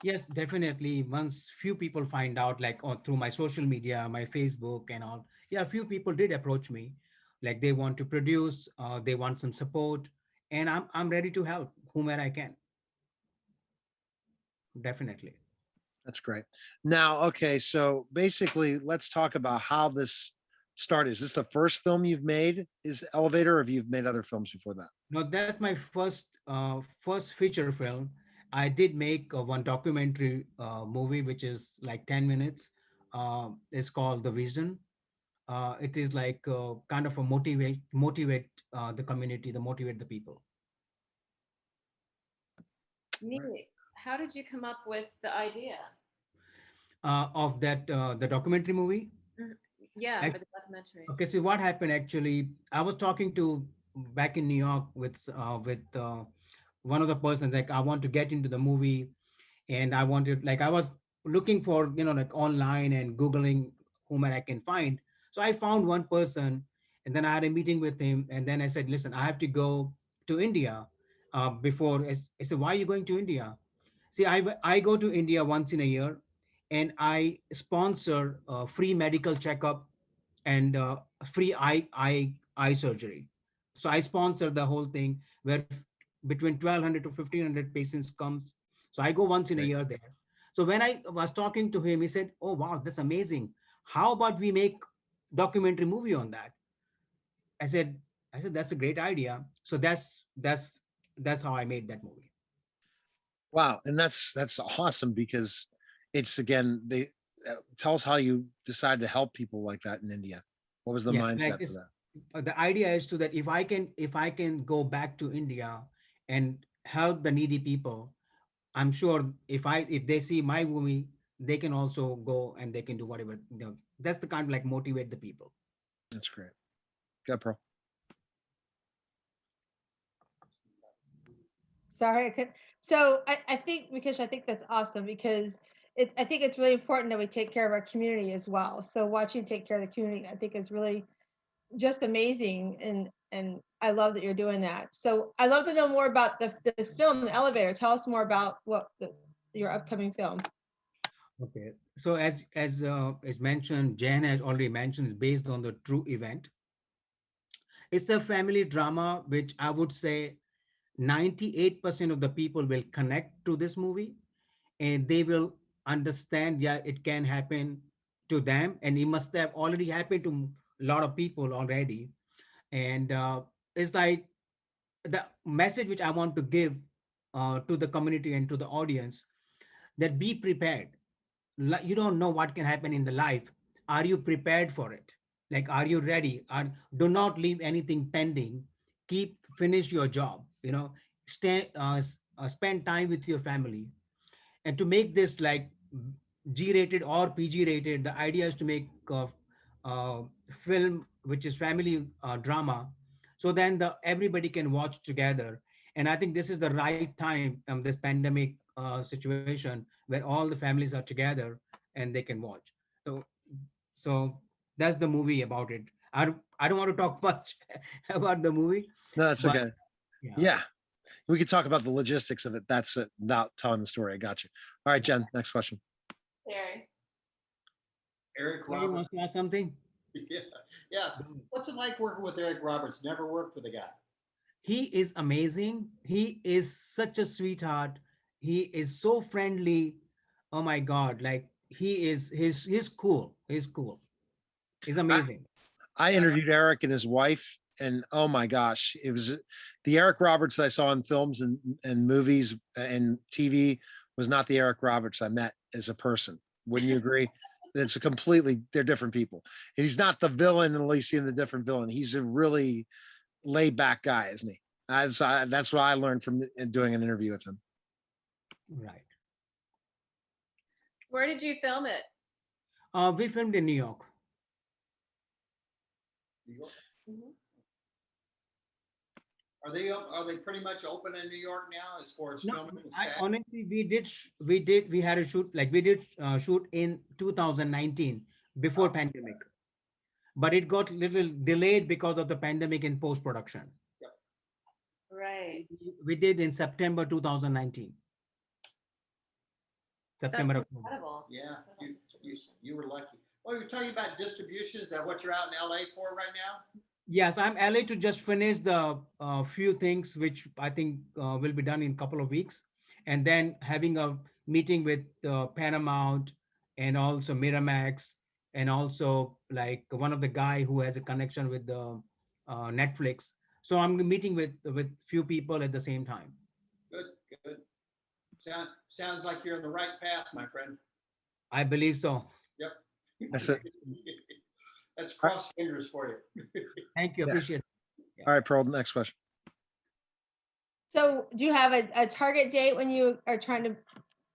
Yes, definitely. Once few people find out, like through my social media, my Facebook and all, yeah, few people did approach me, like they want to produce, they want some support, and I'm ready to help whomever I can. Definitely. That's great. Now, okay, so basically, let's talk about how this started. Is this the first film you've made? Is Elevator, or have you made other films before that? No, that's my first feature film. I did make one documentary movie, which is like 10 minutes. It's called The Vision. It is like kind of a motivate the community, the motivate the people. Neat. How did you come up with the idea? Of that the documentary movie. Mhm. Yeah, Ac- for the documentary. Okay, so what happened actually? I was talking to back in New York with one of the persons, like I want to get into the movie, and I wanted, like I was looking for like online and googling whom I can find. So I found one person, and then I had a meeting with him, and then I said, listen, I have to go to India before. I said, why are you going to India? See, I go to India once in a year, and I sponsor free medical checkup and free eye surgery. So I sponsor the whole thing, where between 1,200 to 1,500 patients comes. So I go once in a Right. year there. So when I was talking to him, he said, "Oh wow, that's amazing. How about we make documentary movie on that?" I said, that's a great idea. So that's how I made that movie. Wow, and that's awesome, because it's again, they tell us how you decide to help people like that in India. What was the Yes, like mindset for this. that? The idea is to that if I can go back to India and help the needy people, I'm sure if they see my movie, they can also go and they can do whatever. That's the kind of like motivate the people. That's great. Good, Pro. Sorry, I could. So I think, because I think that's awesome, because I think it's really important that we take care of our community as well. So watching you take care of the community, I think is really just amazing, and I love that you're doing that. So I'd love to know more about this film, The Elevator. Tell us more about your upcoming film. Okay. So as mentioned, Jan has already mentioned, is based on the true event. It's a family drama, which I would say 98% of the people will connect to this movie, and they will understand, yeah, it can happen to them, and it must have already happened to a lot of people already. And it's like the message which I want to give to the community and to the audience, that be prepared. You don't know what can happen in the life. Are you prepared for it? Like, are you ready? Do not leave anything pending. Keep finish your job. Spend time with your family. And to make this like G-rated or PG-rated, the idea is to make a film which is family drama, so then everybody can watch together. And I think this is the right time, this pandemic situation, where all the families are together and they can watch. So, so that's the movie about it. I don't want to talk much about the movie, No, that's but okay. yeah. Yeah. We could talk about the logistics of it. That's it. Not telling the story. I got you. All right, Jen, next question. Terry. Eric Terry Roberts. wants to ask something. Yeah, yeah. What's it like working with Eric Roberts? Never worked with a guy. He is amazing. He is such a sweetheart. He is so friendly. Oh my God. Like he's cool. He's cool. He's amazing. I interviewed Eric and his wife, and oh my gosh, it was the Eric Roberts I saw in films and movies and TV was not the Eric Roberts I met as a person. Wouldn't you agree? It's a completely, they're different people. And he's not the villain, at least in the different villain. He's a really laid back guy, isn't he? That's what I learned from doing an interview with him. Right. Where did you film it? We filmed in New York. New York? Mhm. Are they pretty much open in New York now as far as No, filming and I, set? honestly, we had a shoot, like we did shoot in 2019 before pandemic, but it got little delayed because of the pandemic in post-production. Right. We did in September 2019. That's September, October. incredible. Yeah, Incredible you distribution. were lucky. Well, you're talking about distribution. Is that what you're out in LA for right now? Yes, I'm LA to just finish the few things which I think will be done in a couple of weeks, and then having a meeting with Paramount and also Miramax, and also like one of the guy who has a connection with the Netflix. So I'm meeting with few people at the same time. Good, good. Sounds like you're on the right path, my friend. I believe so. Yep. That's it. That's cross fingers for you. Thank you. Yeah. Appreciate it. All right, Pearl, next question. So do you have a target date when you are trying to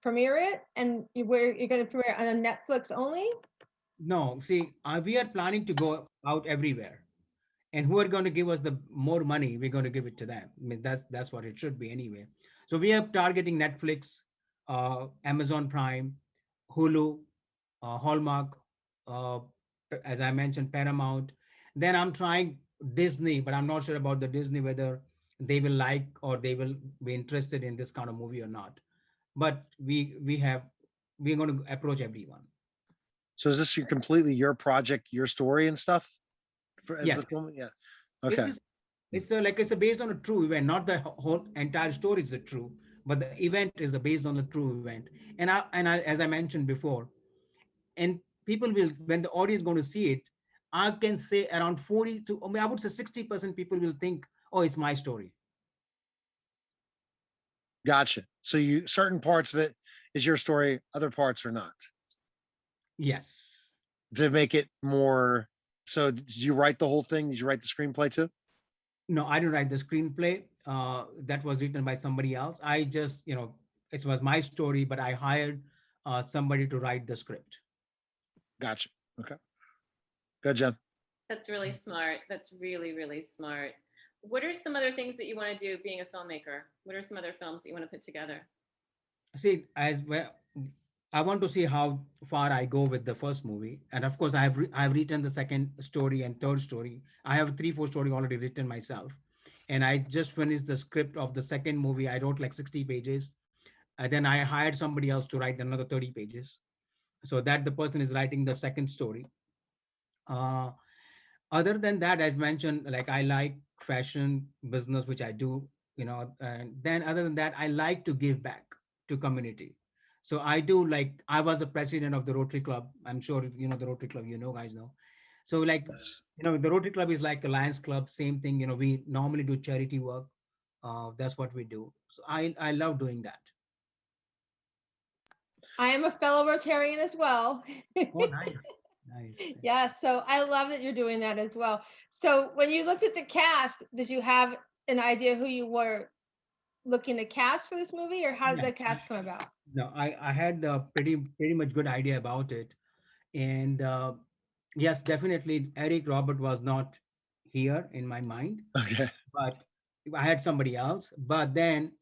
premiere it, and where you're going to premiere it on Netflix only? No, see, we are planning to go out everywhere, and who are going to give us the more money, we're going to give it to them. I mean, that's what it should be anyway. So we are targeting Netflix, Amazon Prime, Hulu, Hallmark, uh, as I mentioned, Paramount. Then I'm trying Disney, but I'm not sure about the Disney whether they will like or they will be interested in this kind of movie or not. But we're going to approach everyone. So is this completely your project, your story and stuff? As Yes. the film? Yeah. This Okay. is it's based on a true event, not the whole entire story is the true, but the event is based on the true event. And I as I mentioned before, and people will, when the audience is going to see it, I can say around 40 to, I would say 60% people will think, oh, it's my story. Gotcha. So you, certain parts of it is your story, other parts are not. Yes. To make it more, so did you write the whole thing? Did you write the screenplay too? No, I didn't write the screenplay. That was written by somebody else. I just, it was my story, but I hired somebody to write the script. Gotcha. Okay. Good, Jen. That's really smart. That's really, really smart. What are some other things that you want to do being a filmmaker? What are some other films that you want to put together? See, as well, I want to see how far I go with the first movie, and of course, I've written the second story and third story. I have 3-4 story already written myself, and I just finished the script of the second movie. I wrote like 60 pages, and then I hired somebody else to write another 30 pages, so that the person is writing the second story. Other than that, as mentioned, like I like fashion business, which I do, and then other than that, I like to give back to community. So I do, like, I was a president of the Rotary Club. I'm sure, the Rotary Club, guys know. So like, Yes. the Rotary Club is like a Lions Club, same thing, we normally do charity work. That's what we do. So I love doing that. I am a fellow Rotarian as well. Oh, nice. Nice. Yeah, so I love that you're doing that as well. So when you looked at the cast, did you have an idea who you were looking to cast for this movie, or how did Yeah. the cast come about? No, I had a pretty much good idea about it, and yes, definitely Eric Robert was not here in my mind, Okay. but I had somebody else. But then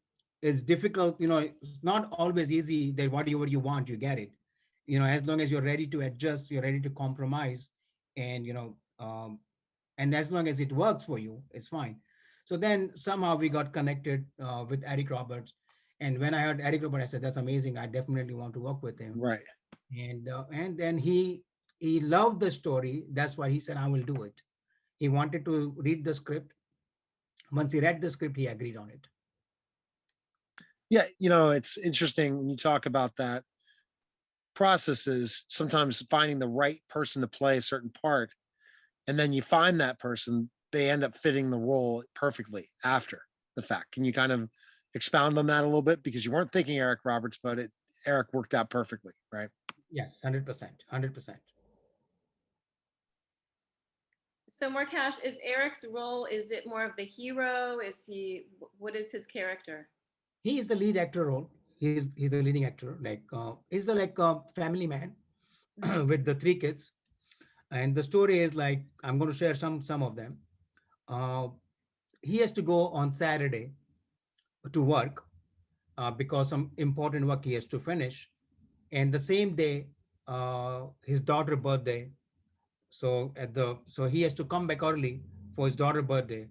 it's difficult, it's not always easy that whatever you want, you get it. as long as you're ready to adjust, you're ready to compromise, and and as long as it works for you, it's fine. So then somehow we got connected with Eric Roberts, and when I heard Eric Roberts, I said, that's amazing, I definitely want to work with him. Right. And then he loved the story. That's why he said, I will do it. He wanted to read the script. Once he read the script, he agreed on it. Yeah, it's interesting when you talk about that processes, sometimes finding the right person to play a certain part, and then you find that person, they end up fitting the role perfectly after the fact. Can you kind of expound on that a little bit? Because you weren't thinking Eric Roberts, but Eric worked out perfectly, right? Yes, 100%, 100%. So Markash, is Eric's role, is it more of the hero? What is his character? He is the lead actor role. He's the leading actor. He's a family man with the 3 kids, and the story is like, I'm going to share some of them. Uh, he has to go on Saturday to work because some important work he has to finish, and the same day his daughter birthday. So he has to come back early for his daughter birthday,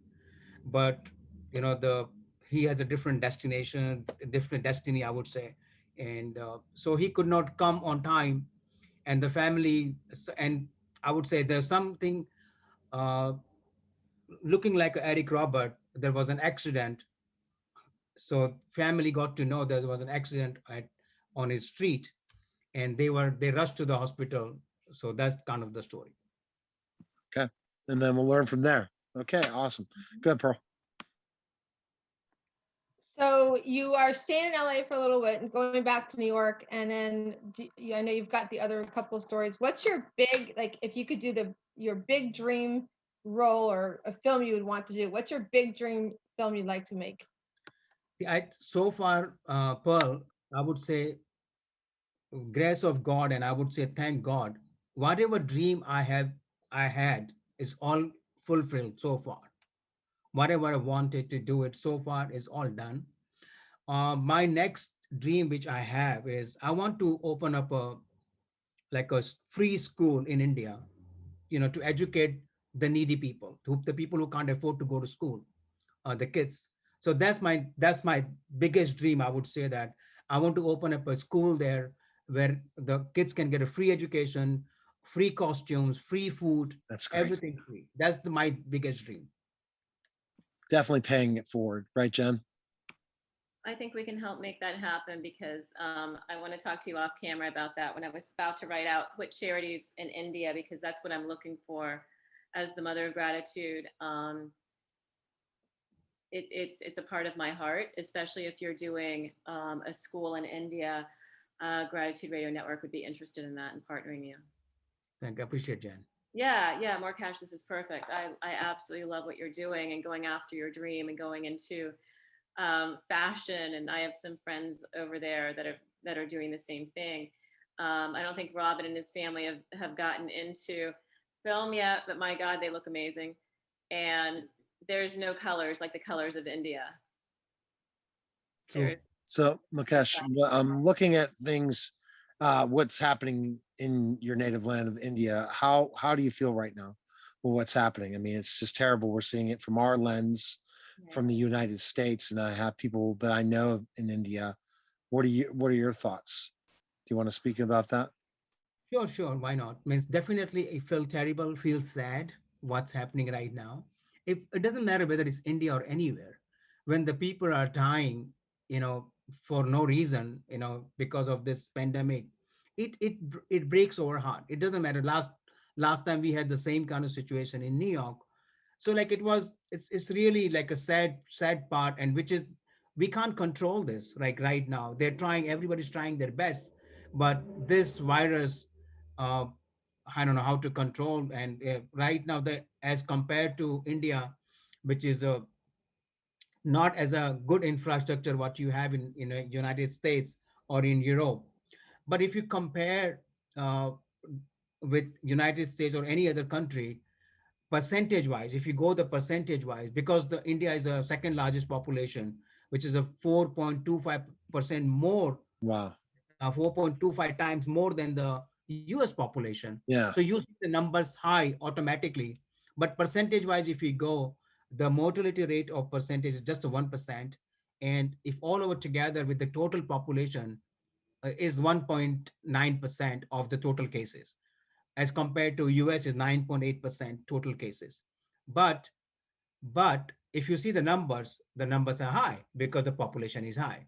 but the he has a different destination, a different destiny, I would say. And so he could not come on time, and the family, and I would say there's something uh, looking like Eric Robert, there was an accident. So family got to know there was an accident on his street, and they rushed to the hospital. So that's kind of the story. Okay. And then we'll learn from there. Okay, awesome. Good, Pearl. So you are staying in LA for a little bit and going back to New York, and then I know you've got the other couple of stories. What's your big, like, if you could do your big dream role or a film you would want to do? What's your big dream film you'd like to make? So far, Pearl, I would say grace of God, and I would say thank God. Whatever dream I had is all fulfilled so far. Whatever I wanted to do it so far is all done. My next dream, which I have, is I want to open up a free school in India, to educate the needy people, to the people who can't afford to go to school, the kids. So that's my biggest dream. I would say that I want to open up a school there where the kids can get a free education, free costumes, free food, That's great. everything free. That's my biggest dream. Definitely paying it forward, right, Jen? I think we can help make that happen, because I want to talk to you off camera about that when I was about to write out what charities in India, because that's what I'm looking for as the Mother of Gratitude. It's a part of my heart, especially if you're doing a school in India. Gratitude Radio Network would be interested in that and partnering you. Thank you. I appreciate, Jen. Yeah, Markash, this is perfect. I absolutely love what you're doing and going after your dream and going into fashion. And I have some friends over there that are doing the same thing. I don't think Robin and his family have gotten into film yet, but my God, they look amazing. And there's no colors like the colors of India. True. So, Mukesh, I'm looking at things, what's happening in your native land of India. How do you feel right now with what's happening? I mean, it's just terrible. We're seeing it from our lens, from the United States, and I have people that I know in India. What are your thoughts? Do you want to speak about that? Sure. Why not? Means definitely it felt terrible, feels sad what's happening right now. If it doesn't matter whether it's India or anywhere, when the people are dying, for no reason, because of this pandemic, it breaks our heart. It doesn't matter. Last time we had the same kind of situation in New York. So like it's really like a sad part, and which is we can't control this. Like right now, everybody's trying their best, but this virus, uh, I don't know how to control. And right now, as compared to India, which is not as a good infrastructure what you have in the United States or in Europe, but if you compare uh, with United States or any other country, percentage wise, if you go the percentage wise, because the India is the second largest population, which is a 4.25% more Wow. 4.25 times more than the US population. Yeah. So you see the numbers high automatically. But percentage wise, if you go, the mortality rate of percentage is just 1%. And if all over together with the total population is 1.9% of the total cases, as compared to US is 9.8% total cases. But if you see the numbers are high because the population is high.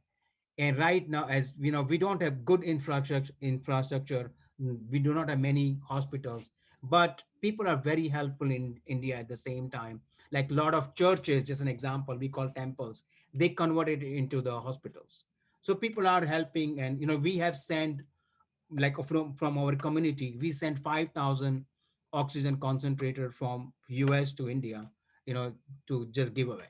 And right now, as you know, we don't have good infrastructure. We do not have many hospitals, but people are very helpful in India at the same time. Like a lot of churches, just an example, we call temples, they converted it into the hospitals. So people are helping. And we have sent, like from our community, we sent 5,000 oxygen concentrator from US to India, to just give away.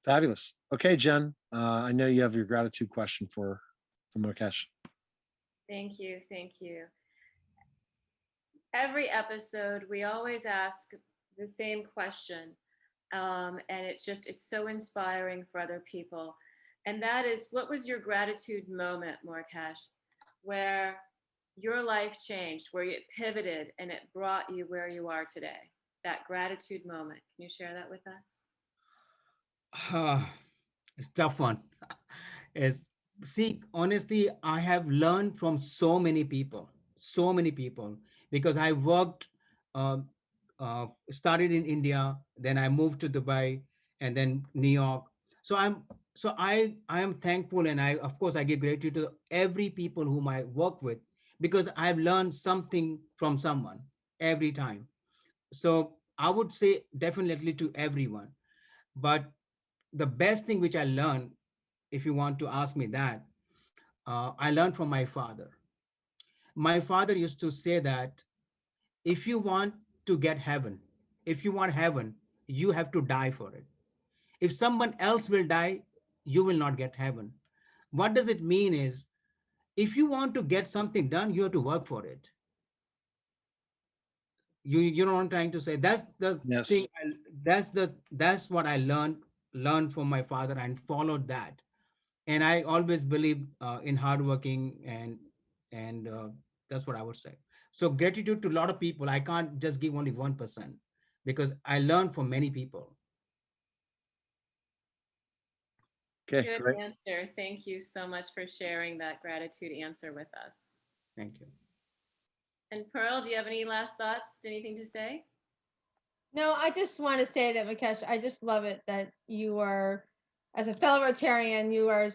Fabulous. Okay, Jen, I know you have your gratitude question for Mukesh. Thank you. Thank you. Every episode, we always ask the same question. And it's so inspiring for other people. And that is, what was your gratitude moment, Mukesh, where your life changed, where it pivoted and it brought you where you are today? That gratitude moment. Can you share that with us? It's tough one. Is See, honestly, I have learned from so many people, because I worked, uh, started in India, then I moved to Dubai, and then New York. So I am thankful, and I, of course, I give gratitude to every people whom I work with, because I've learned something from someone every time. So I would say definitely to everyone. But the best thing which I learned, if you want to ask me that, I learned from my father. My father used to say that if you want to get heaven, if you want heaven, you have to die for it. If someone else will die, you will not get heaven. What does it mean is, if you want to get something done, you have to work for it. You know what I'm trying to say? That's the Yes. thing. That's what I learned from my father and followed that. And I always believe in hardworking, and that's what I would say. So gratitude to a lot of people. I can't just give only 1%, because I learned from many people. Okay, Good great. answer. Thank you so much for sharing that gratitude answer with us. Thank you. And Pearl, do you have any last thoughts? Anything to say? No, I just want to say that, Mukesh, I just love it that you are, as a fellow Rotarian, you are,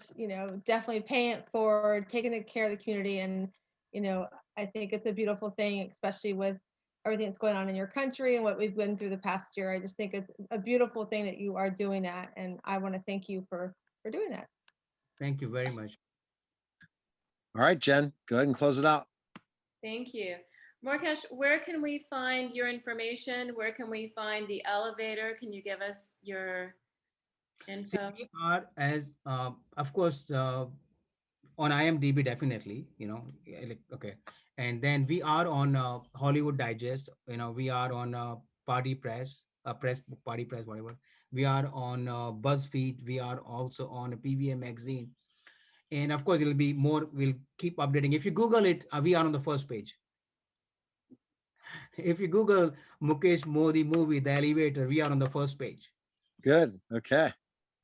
definitely paying it forward, taking care of the community. And, I think it's a beautiful thing, especially with everything that's going on in your country and what we've been through the past year. I just think it's a beautiful thing that you are doing that. And I want to thank you for doing that. Thank you very much. All right, Jen, go ahead and close it out. Thank you. Mukesh, where can we find your information? Where can we find the elevator? Can you give us your See, info? we are, as of course, on IMDb, definitely, okay. And then we are on Hollywood Digest, we are on Party Press, Party Press, whatever. We are on BuzzFeed. We are also on PVA Magazine. And of course, it'll be more, we'll keep updating. If you Google it, we are on the first page. If you Google Mukesh Modi movie, The Elevator, we are on the first page. Good. Okay.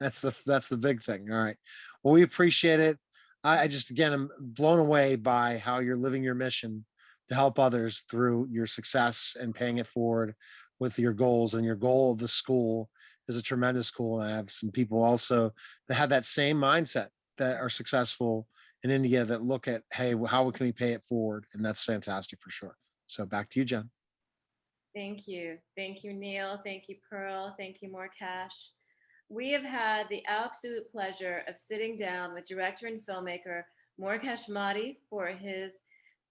That's the big thing. All right. Well, we appreciate it. I just, again, I'm blown away by how you're living your mission to help others through your success and paying it forward with your goals. And your goal of the school is a tremendous school. And I have some people also that have that same mindset, that are successful in India, that look at, hey, how can we pay it forward? And that's fantastic for sure. So back to you, Jen. Thank you. Thank you, Neil. Thank you, Pearl. Thank you, Mukesh. We have had the absolute pleasure of sitting down with director and filmmaker Mukesh Modi for his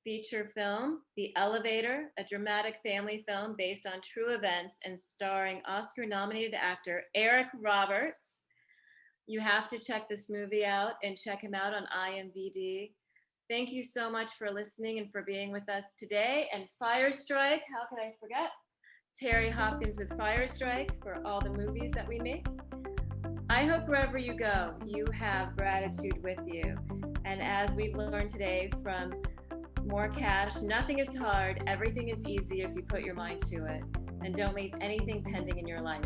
feature film, The Elevator, a dramatic family film based on true events and starring Oscar-nominated actor Eric Roberts. You have to check this movie out and check him out on IMDb. Thank you so much for listening and for being with us today. And Firestrike, how can I forget? Terry Hopkins with Firestrike for all the movies that we make. I hope wherever you go, you have gratitude with you. And as we've learned today from More Cash, nothing is hard, everything is easy if you put your mind to it. And don't leave anything pending in your life.